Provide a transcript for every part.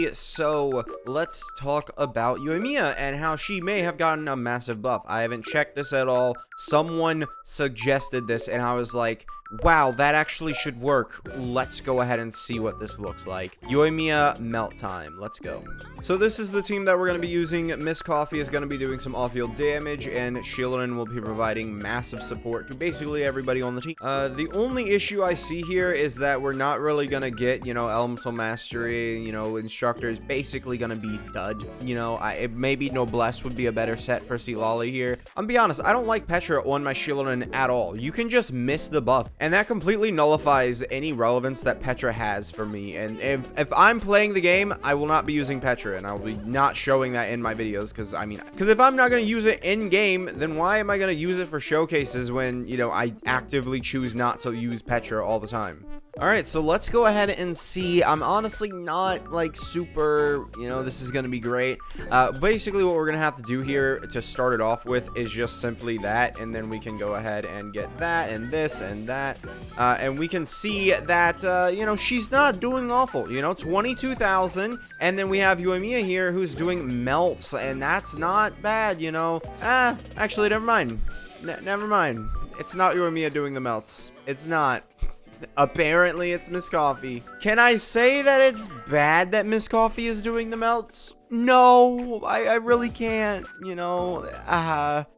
Alrighty, so let's talk about Yoimiya and how she may have gotten a massive buff. I haven't checked this at all. Someone suggested this and I was like, wow, that actually should work. Let's go ahead and see what this looks like. Yoimiya Melt Time. Let's go. So this is the team that we're going to be using. Miss Coffee is going to be doing some off-field damage, and Shieldon will be providing massive support to basically everybody on the team. The only issue I see here is that we're not really going to get, Elemental Mastery, Instructor is basically going to be dud. Maybe Noblesse would be a better set for Sealali here. I'm be honest, I don't like Petra on my Shieldon at all. You can just miss the buff, and that completely nullifies any relevance that Petra has for me. And if I'm playing the game, I will not be using Petra, and I'll be not showing that in my videos, because if I'm not going to use it in game, then why am I going to use it for showcases when, I actively choose not to use Petra all the time? Alright, so let's go ahead and see. I'm honestly not, super, this is going to be great. Basically, what we're going to have to do here to start it off with is just simply that, and then we can go ahead and get that, and this, and that. And we can see that, she's not doing awful, 22,000, and then we have Yoimiya here who's doing melts, and that's not bad, Actually, never mind. Never mind. It's not Yoimiya doing the melts. It's not. Apparently, it's Miss Coffee. Can I say that it's bad that Miss Coffee is doing the melts? No, I really can't,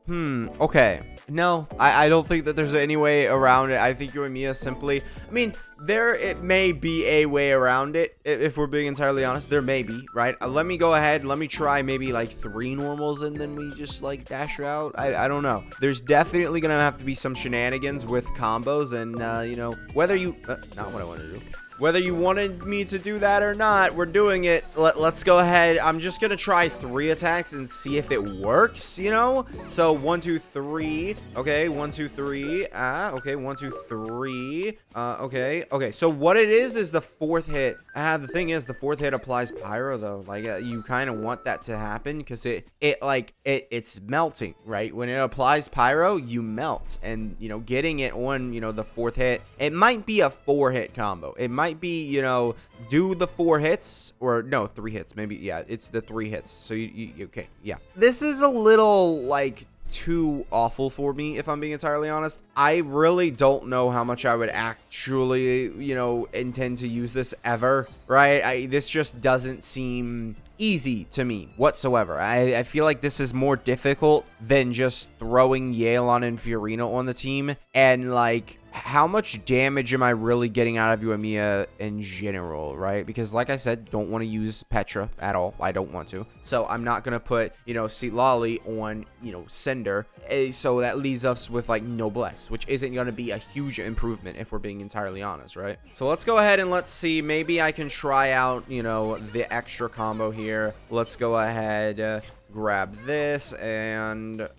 okay. No, I don't think that there's any way around it. I think Yoimiya simply, it may be a way around it, if we're being entirely honest. There may be, right? Let me go ahead, let me try maybe 3 normals, and then we just dash her out. I don't know. There's definitely gonna have to be some shenanigans with combos, and whether you not what I want to do. Whether you wanted me to do that or not, we're doing it. Let's go ahead. I'm just going to try 3 attacks and see if it works, So, 1, 2, 3. Okay, 1, 2, 3. Okay, 1, 2, 3. Okay. So, what it is the 4th hit. The thing is, the 4th hit applies pyro, though. You kind of want that to happen because it's melting, right? When it applies pyro, you melt. And, getting it on, the 4th hit, it might be a 4-hit combo. It might be, do the 4 hits, or no, 3 hits, maybe. Yeah, it's the 3 hits. So okay, yeah, this is a little too awful for me, if I'm being entirely honest. I really don't know how much I would actually, intend to use this ever, right? This just doesn't seem easy to me whatsoever. I feel like this is more difficult than just throwing Yelan and Fiorina on the team, and how much damage am I really getting out of Yoimiya in general, right? Because like I said, don't want to use Petra at all. I don't want to. So I'm not going to put, Sealali on, Cinder. So that leaves us with Noblesse, which isn't going to be a huge improvement if we're being entirely honest, right? So let's go ahead and let's see. Maybe I can try out, the extra combo here. Let's go ahead, grab this, and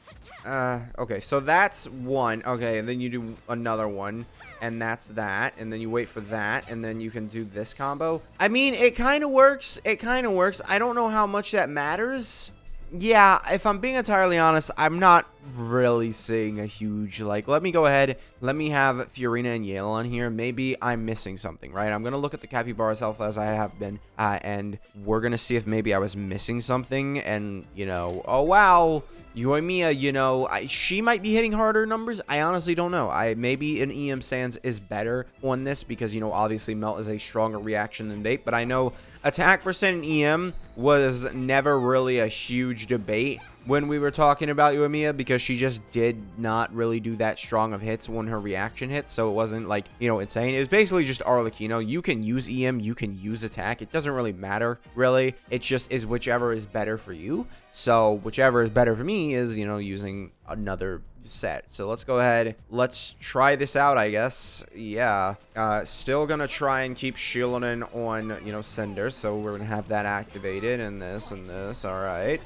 okay, so that's one. Okay, and then you do another one, and that's that, and then you wait for that, and then you can do this combo. It kind of works. I don't know how much that matters. Yeah, if I'm being entirely honest, I'm not really seeing a huge, let me go ahead, let me have Fiorina and Yelan here. Maybe I'm missing something, right? I'm going to look at the Capybara's health as I have been, and we're going to see if maybe I was missing something, and, oh, wow, Yoimiya, she might be hitting harder numbers. I honestly don't know. Maybe an EM Sands is better on this because, obviously Melt is a stronger reaction than Vape, but I know attack percent in EM was never really a huge debate when we were talking about Yoimiya, because she just did not really do that strong of hits when her reaction hits, so it wasn't insane. It was basically just Arlecchino. You can use EM, you can use attack. It doesn't really matter, really. It just is whichever is better for you. So whichever is better for me is, using another set. So let's go ahead. Let's try this out, I guess. Yeah. Still gonna try and keep Shieldon on, Cinder. So we're gonna have that activated, and this, and this. All right.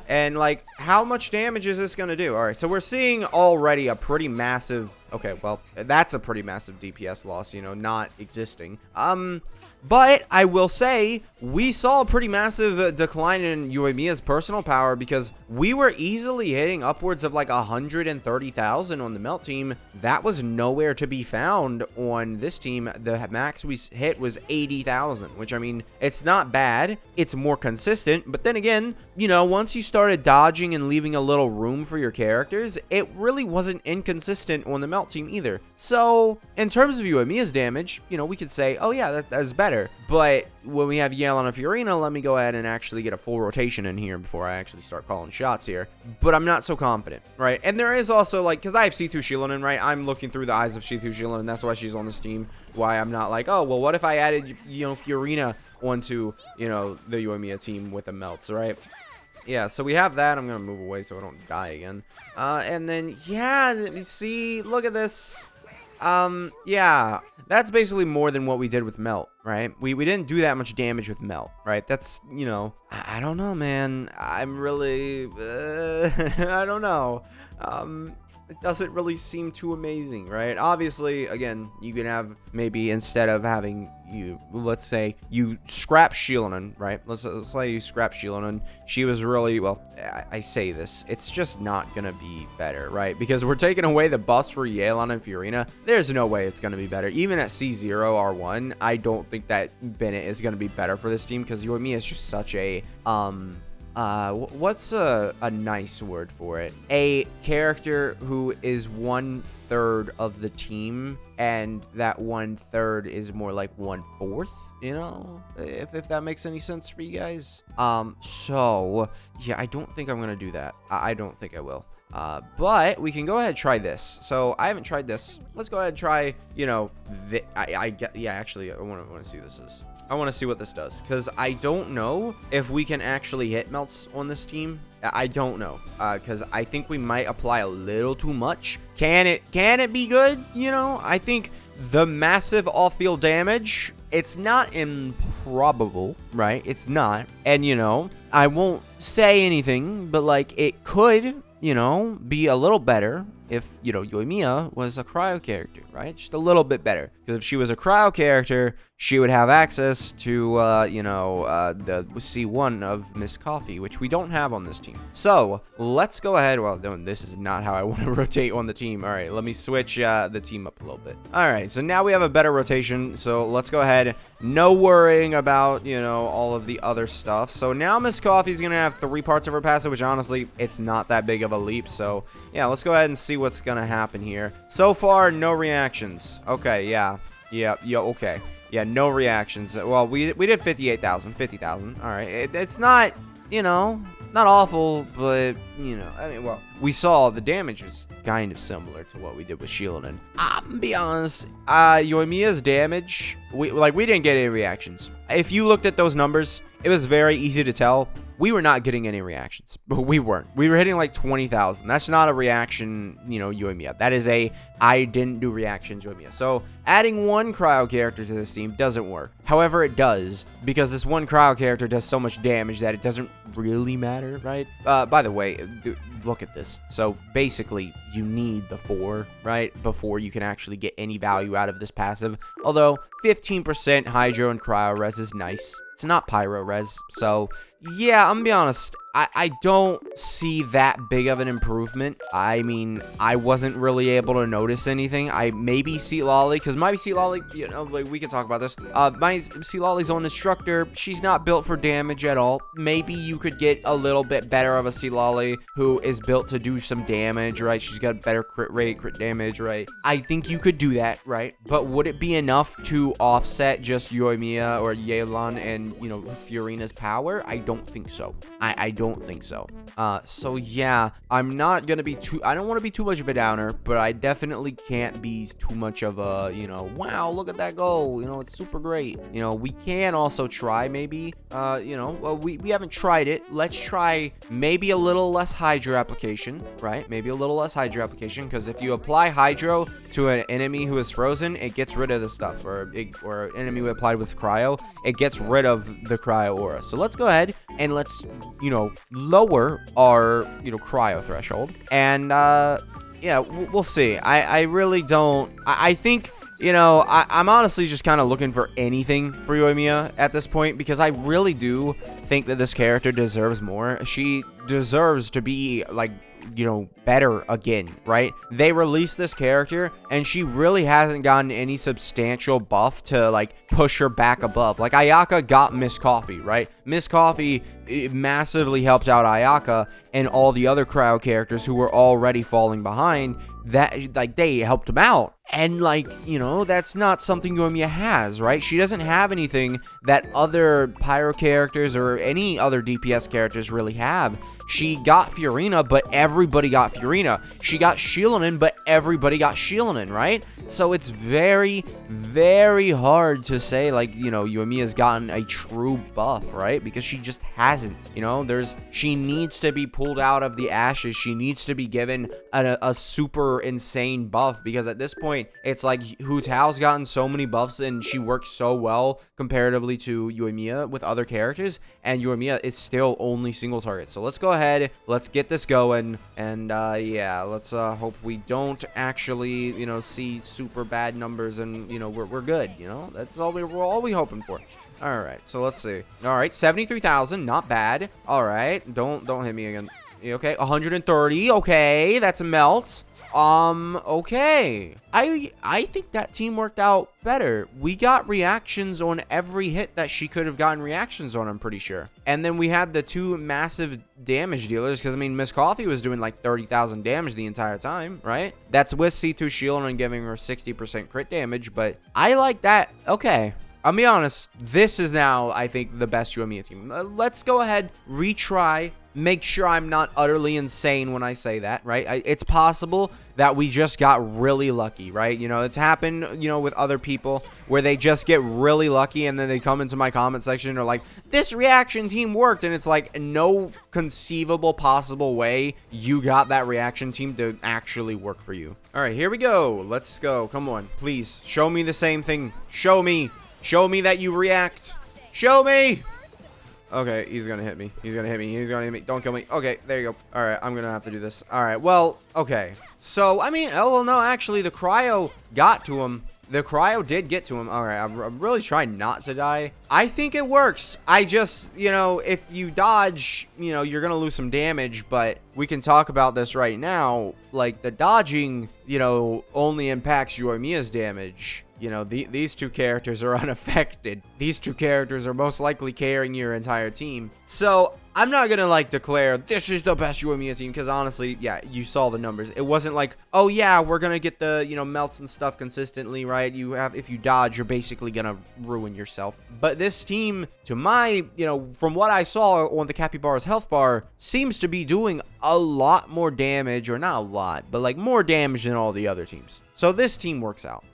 And how much damage is this gonna do? All right, so we're seeing already a pretty massive Okay, well, that's a pretty massive DPS loss, you know, not existing. But I will say we saw a pretty massive decline in Yoimiya's personal power because we were easily hitting upwards of like 130,000 on the Melt team. That was nowhere to be found on this team. The max we hit was 80,000, which, I mean, it's not bad. It's more consistent. But then again, you know, once you started dodging and leaving a little room for your characters, it really wasn't inconsistent on the Melt team either. So in terms of Yoimiya's damage, you know, we could say, oh yeah, that's better. But when we have Yelan and Fiorina, let me go ahead and actually get a full rotation in here before I actually start calling shots here. But I'm not so confident, right? And there is also, like, because I have C2 Shilonen, right? I'm looking through the eyes of C2 Shilonen, and that's why she's on this team. Why I'm not like, oh, well, what if I added, you know, Fiorina onto, you know, the Yoimiya team with the melts, right? Yeah, so we have that. I'm going to move away so I don't die again. And then, yeah, let me see. Look at this. Yeah, that's basically more than what we did with Melt, right? We didn't do that much damage with Melt, right? That's, you know, I don't know, man. I'm really, I don't know. It doesn't really seem too amazing, right? Obviously, again, you can have maybe instead of having you, let's say you scrap Shilonen, right? Let's say you scrap Shilonen. She was really, well, I say this, it's just not gonna be better, right? Because we're taking away the buffs for Yelan and Fiorina. There's no way it's gonna be better. Even at C0 R1, I don't think that Bennett is gonna be better for this team because Yoimiya is just such a what's a nice word for it? A character who is 1/3 of the team, and that 1/3 is more like 1/4, you know, if that makes any sense for you guys. So yeah, I don't think I'm gonna do that. I don't think I will. But we can go ahead and try this. So I haven't tried this. Let's go ahead and try, you know, yeah, actually, I want to see this is. I want to see what this does, because I don't know if we can actually hit melts on this team. I don't know, because I think we might apply a little too much. Can it be good? You know, I think the massive off-field damage, it's not improbable, right? It's not. And, you know, I won't say anything, but, like, it could, you know, be a little better if, you know, Yoimiya was a cryo character, right? Just a little bit better. Because if she was a cryo character, she would have access to, you know, the C1 of Miss Coffee, which we don't have on this team. So, let's go ahead. Well, no, this is not how I want to rotate on the team. All right, let me switch the team up a little bit. All right, so now we have a better rotation. So, let's go ahead. No worrying about, you know, all of the other stuff. So, now Miss Coffee's going to have 3 parts of her passive, which honestly, it's not that big of a leap. So, yeah, let's go ahead and see what's going to happen here. So far, no reactions. Okay, yeah. Yeah, okay. Yeah, no reactions. Well, we did 50,000. All right. It's not, you know, not awful, but, you know, I mean, well, we saw the damage was kind of similar to what we did with Shilonen. I'm be honest, Yoimiya's damage, we didn't get any reactions. If you looked at those numbers, it was very easy to tell. We were not getting any reactions, but we weren't. We were hitting like 20,000. That's not a reaction, you know, Yoimiya. That is a I didn't do reactions Yoimiya. So adding one cryo character to this team doesn't work. However, it does, because this one cryo character does so much damage that it doesn't really matter, right? By the way, look at this. So basically, you need the 4, right, before you can actually get any value out of this passive. Although 15% hydro and cryo res is nice. It's not pyro res, so yeah, I'm gonna be honest, I don't see that big of an improvement. I mean, I wasn't really able to notice anything. I maybe see Lolly, because my see Lolly, you know, like, we can talk about this. My see Lolly's own instructor, she's not built for damage at all. Maybe you could get a little bit better of a see Lolly who is built to do some damage, right? She's got better crit rate, crit damage, right? I think you could do that, right? But would it be enough to offset just Yoimiya or Yelan and, you know, Fiorina's power? I don't think so. I don't think so. So yeah, I'm not gonna be too, I don't want to be too much of a downer, but I definitely can't be too much of a, you know, wow, look at that goal, you know, it's super great. You know, we can also try maybe, you know, well, we haven't tried it. Let's try maybe a little less hydro application, right? Maybe a little less hydro application, because if you apply hydro to an enemy who is frozen, it gets rid of the stuff, or an enemy we applied with cryo, it gets rid of the cryo aura. So let's go ahead and let's, you know, lower our, you know, cryo threshold, and yeah, we'll see. I really don't. I think, you know, I'm honestly just kind of looking for anything for Yoimiya at this point, because I really do think that this character deserves more. She deserves to be, like, you know, better again, right? They released this character and she really hasn't gotten any substantial buff to, like, push her back above. Like, Ayaka got Miss Coffee, right? Miss Coffee massively helped out Ayaka and all the other cryo characters who were already falling behind. That, like, they helped him out. And, like, you know, that's not something Yoimiya has, right? She doesn't have anything that other pyro characters or any other DPS characters really have. She got Fiorina, but everybody got Fiorina. She got Shieldin, but everybody got Shieldin, right? So it's very, very hard to say, like, you know, Yoimiya's gotten a true buff, right? Because she just hasn't, you know? She needs to be pulled out of the ashes. She needs to be given a super insane buff, because at this point, it's like Hu Tao's gotten so many buffs and she works so well comparatively to Yoimiya with other characters, and Yoimiya is still only single target. So let's go ahead, let's get this going, and yeah, let's hope we don't actually, you know, see super bad numbers, and, you know, we're good, you know? That's all we're hoping for. All right, so let's see. All right, 73,000, not bad. All right, don't hit me again. Okay, 130. Okay, that's a melt. Okay. I think that team worked out better. We got reactions on every hit that she could have gotten reactions on, I'm pretty sure. And then we had the two massive damage dealers, because, I mean, Miss Coffee was doing like 30,000 damage the entire time, right? That's with C2 Shield and giving her 60% crit damage, but I like that. Okay. I'll be honest, this is now, I think, the best Yoimiya team. Let's go ahead, retry, make sure I'm not utterly insane when I say that, right? It's possible that we just got really lucky, right? You know, it's happened, you know, with other people where they just get really lucky and then they come into my comment section and are like, this reaction team worked. And it's like, no conceivable possible way you got that reaction team to actually work for you. All right, here we go. Let's go. Come on, please show me the same thing. Show me. Show me that you react. Show me. Okay, he's gonna hit me. He's gonna hit me. He's gonna hit me. Don't kill me. Okay, there you go. All right, I'm gonna have to do this. All right, well, okay. So, I mean, oh, well, no, actually, the cryo got to him. The cryo did get to him. All right, I'm really trying not to die. I think it works. I just, you know, if you dodge, you know, you're going to lose some damage, but we can talk about this right now. Like, the dodging, you know, only impacts Yoimiya's damage. You know, these two characters are unaffected. These two characters are most likely carrying your entire team. So, I'm not gonna, like, declare this is the best Yoimiya team, because honestly, yeah, you saw the numbers. It wasn't like, oh yeah, we're gonna get the, you know, melts and stuff consistently, right? If you dodge, you're basically gonna ruin yourself. But this team, to my, you know, from what I saw on the Capybara's health bar, seems to be doing a lot more damage, or not a lot, but like more damage than all the other teams. So this team works out,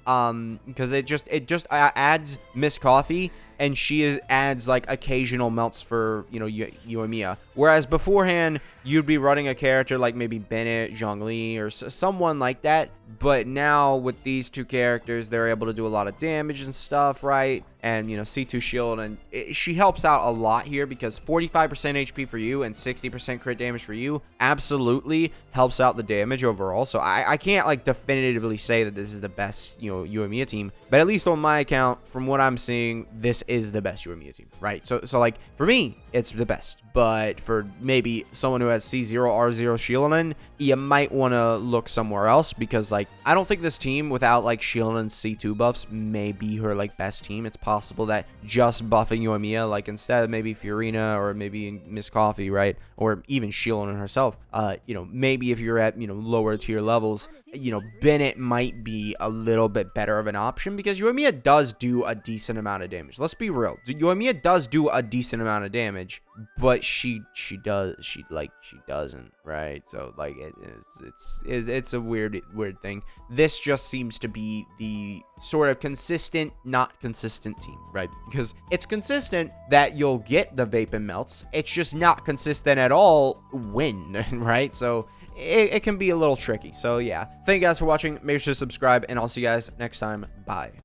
because it just adds Miss Coffee, and she adds like occasional melts for, you know, Yoimiya. Whereas beforehand, you'd be running a character like maybe Bennett, Zhongli, or someone like that. But now with these two characters, they're able to do a lot of damage and stuff, right? And, you know, C2 Shield, and she helps out a lot here, because 45% HP for you and 60% crit damage for you absolutely helps out the damage overall. So I can't, like, definitively say that this is the best, you know, Yoimiya team, but at least on my account, from what I'm seeing, this is the best Yoimiya team, right? So like, for me, it's the best. But for maybe someone who has C0, R0 Shieldin, you might want to look somewhere else, because, like, I don't think this team without, like, Shieldin's C2 buffs may be her, like, best team. It's possible that just buffing Yoimiya, like, instead of maybe Fiorina or maybe Miss Coffee, right, or even Shieldin herself, you know, maybe if you're at, you know, lower tier levels, you know, Bennett might be a little bit better of an option, because Yoimiya does do a decent amount of damage. Let's be real. Yoimiya does do a decent amount of damage, but she doesn't, right? So, like, it's a weird thing. This just seems to be the sort of consistent, not consistent team, right? Because it's consistent that you'll get the vape and melts. It's just not consistent at all when, right? So it can be a little tricky. So yeah, thank you guys for watching. Make sure to subscribe, and I'll see you guys next time. Bye.